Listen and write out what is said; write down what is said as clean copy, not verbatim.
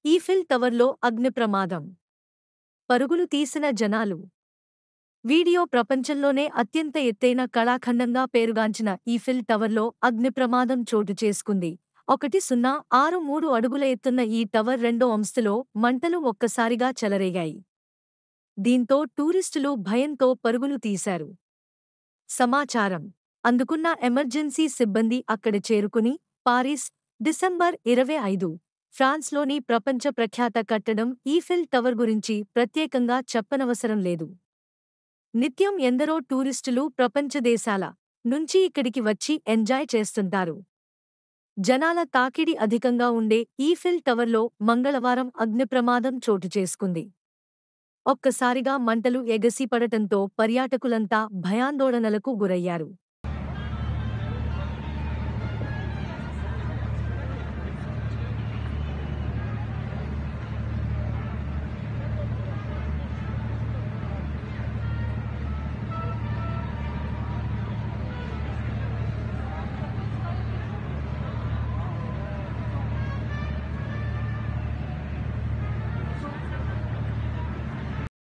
Eiffel టవర్లో అగ్ని ప్రమాదం. పరుగులు తీసిన జనాలు. వీడియో ప్రపంచంలోనే అత్యంత ఎత్తైన కళాఖండంగా పేరుగాంచిన ఈఫిల్ టవర్లో అగ్ని ప్రమాదం చోటు చేసుకుంది. 1.063 అడుగుల ఎత్తున్న ఈ టవర్ రెండో అంతస్తులో మంటలు ఒక్కసారిగా చెలరేగాయి. దీంతో టూరిస్టులు భయంతో పరుగులు తీశారు. సమాచారం అందుకున్న ఎమర్జెన్సీ సిబ్బంది అక్కడ చేరుకుని, పారిస్, డిసెంబర్ 25, ఫ్రాన్స్లోని ప్రపంచ ప్రఖ్యాత కట్టడం ఈఫిల్ టవర్ గురించి ప్రత్యేకంగా చెప్పనవసరం లేదు. నిత్యం ఎందరో టూరిస్టులు ప్రపంచ దేశాల నుంచి ఇక్కడికి వచ్చి ఎంజాయ్ చేస్తుంటారు. జనాల తాకిడి అధికంగా ఉండే ఈఫిల్ టవర్లో మంగళవారం అగ్నిప్రమాదం చోటు చేసుకుంది. ఒక్కసారిగా మంటలు ఎగసిపడటంతో పర్యాటకులంతా భయాందోళనలకు గురయ్యారు.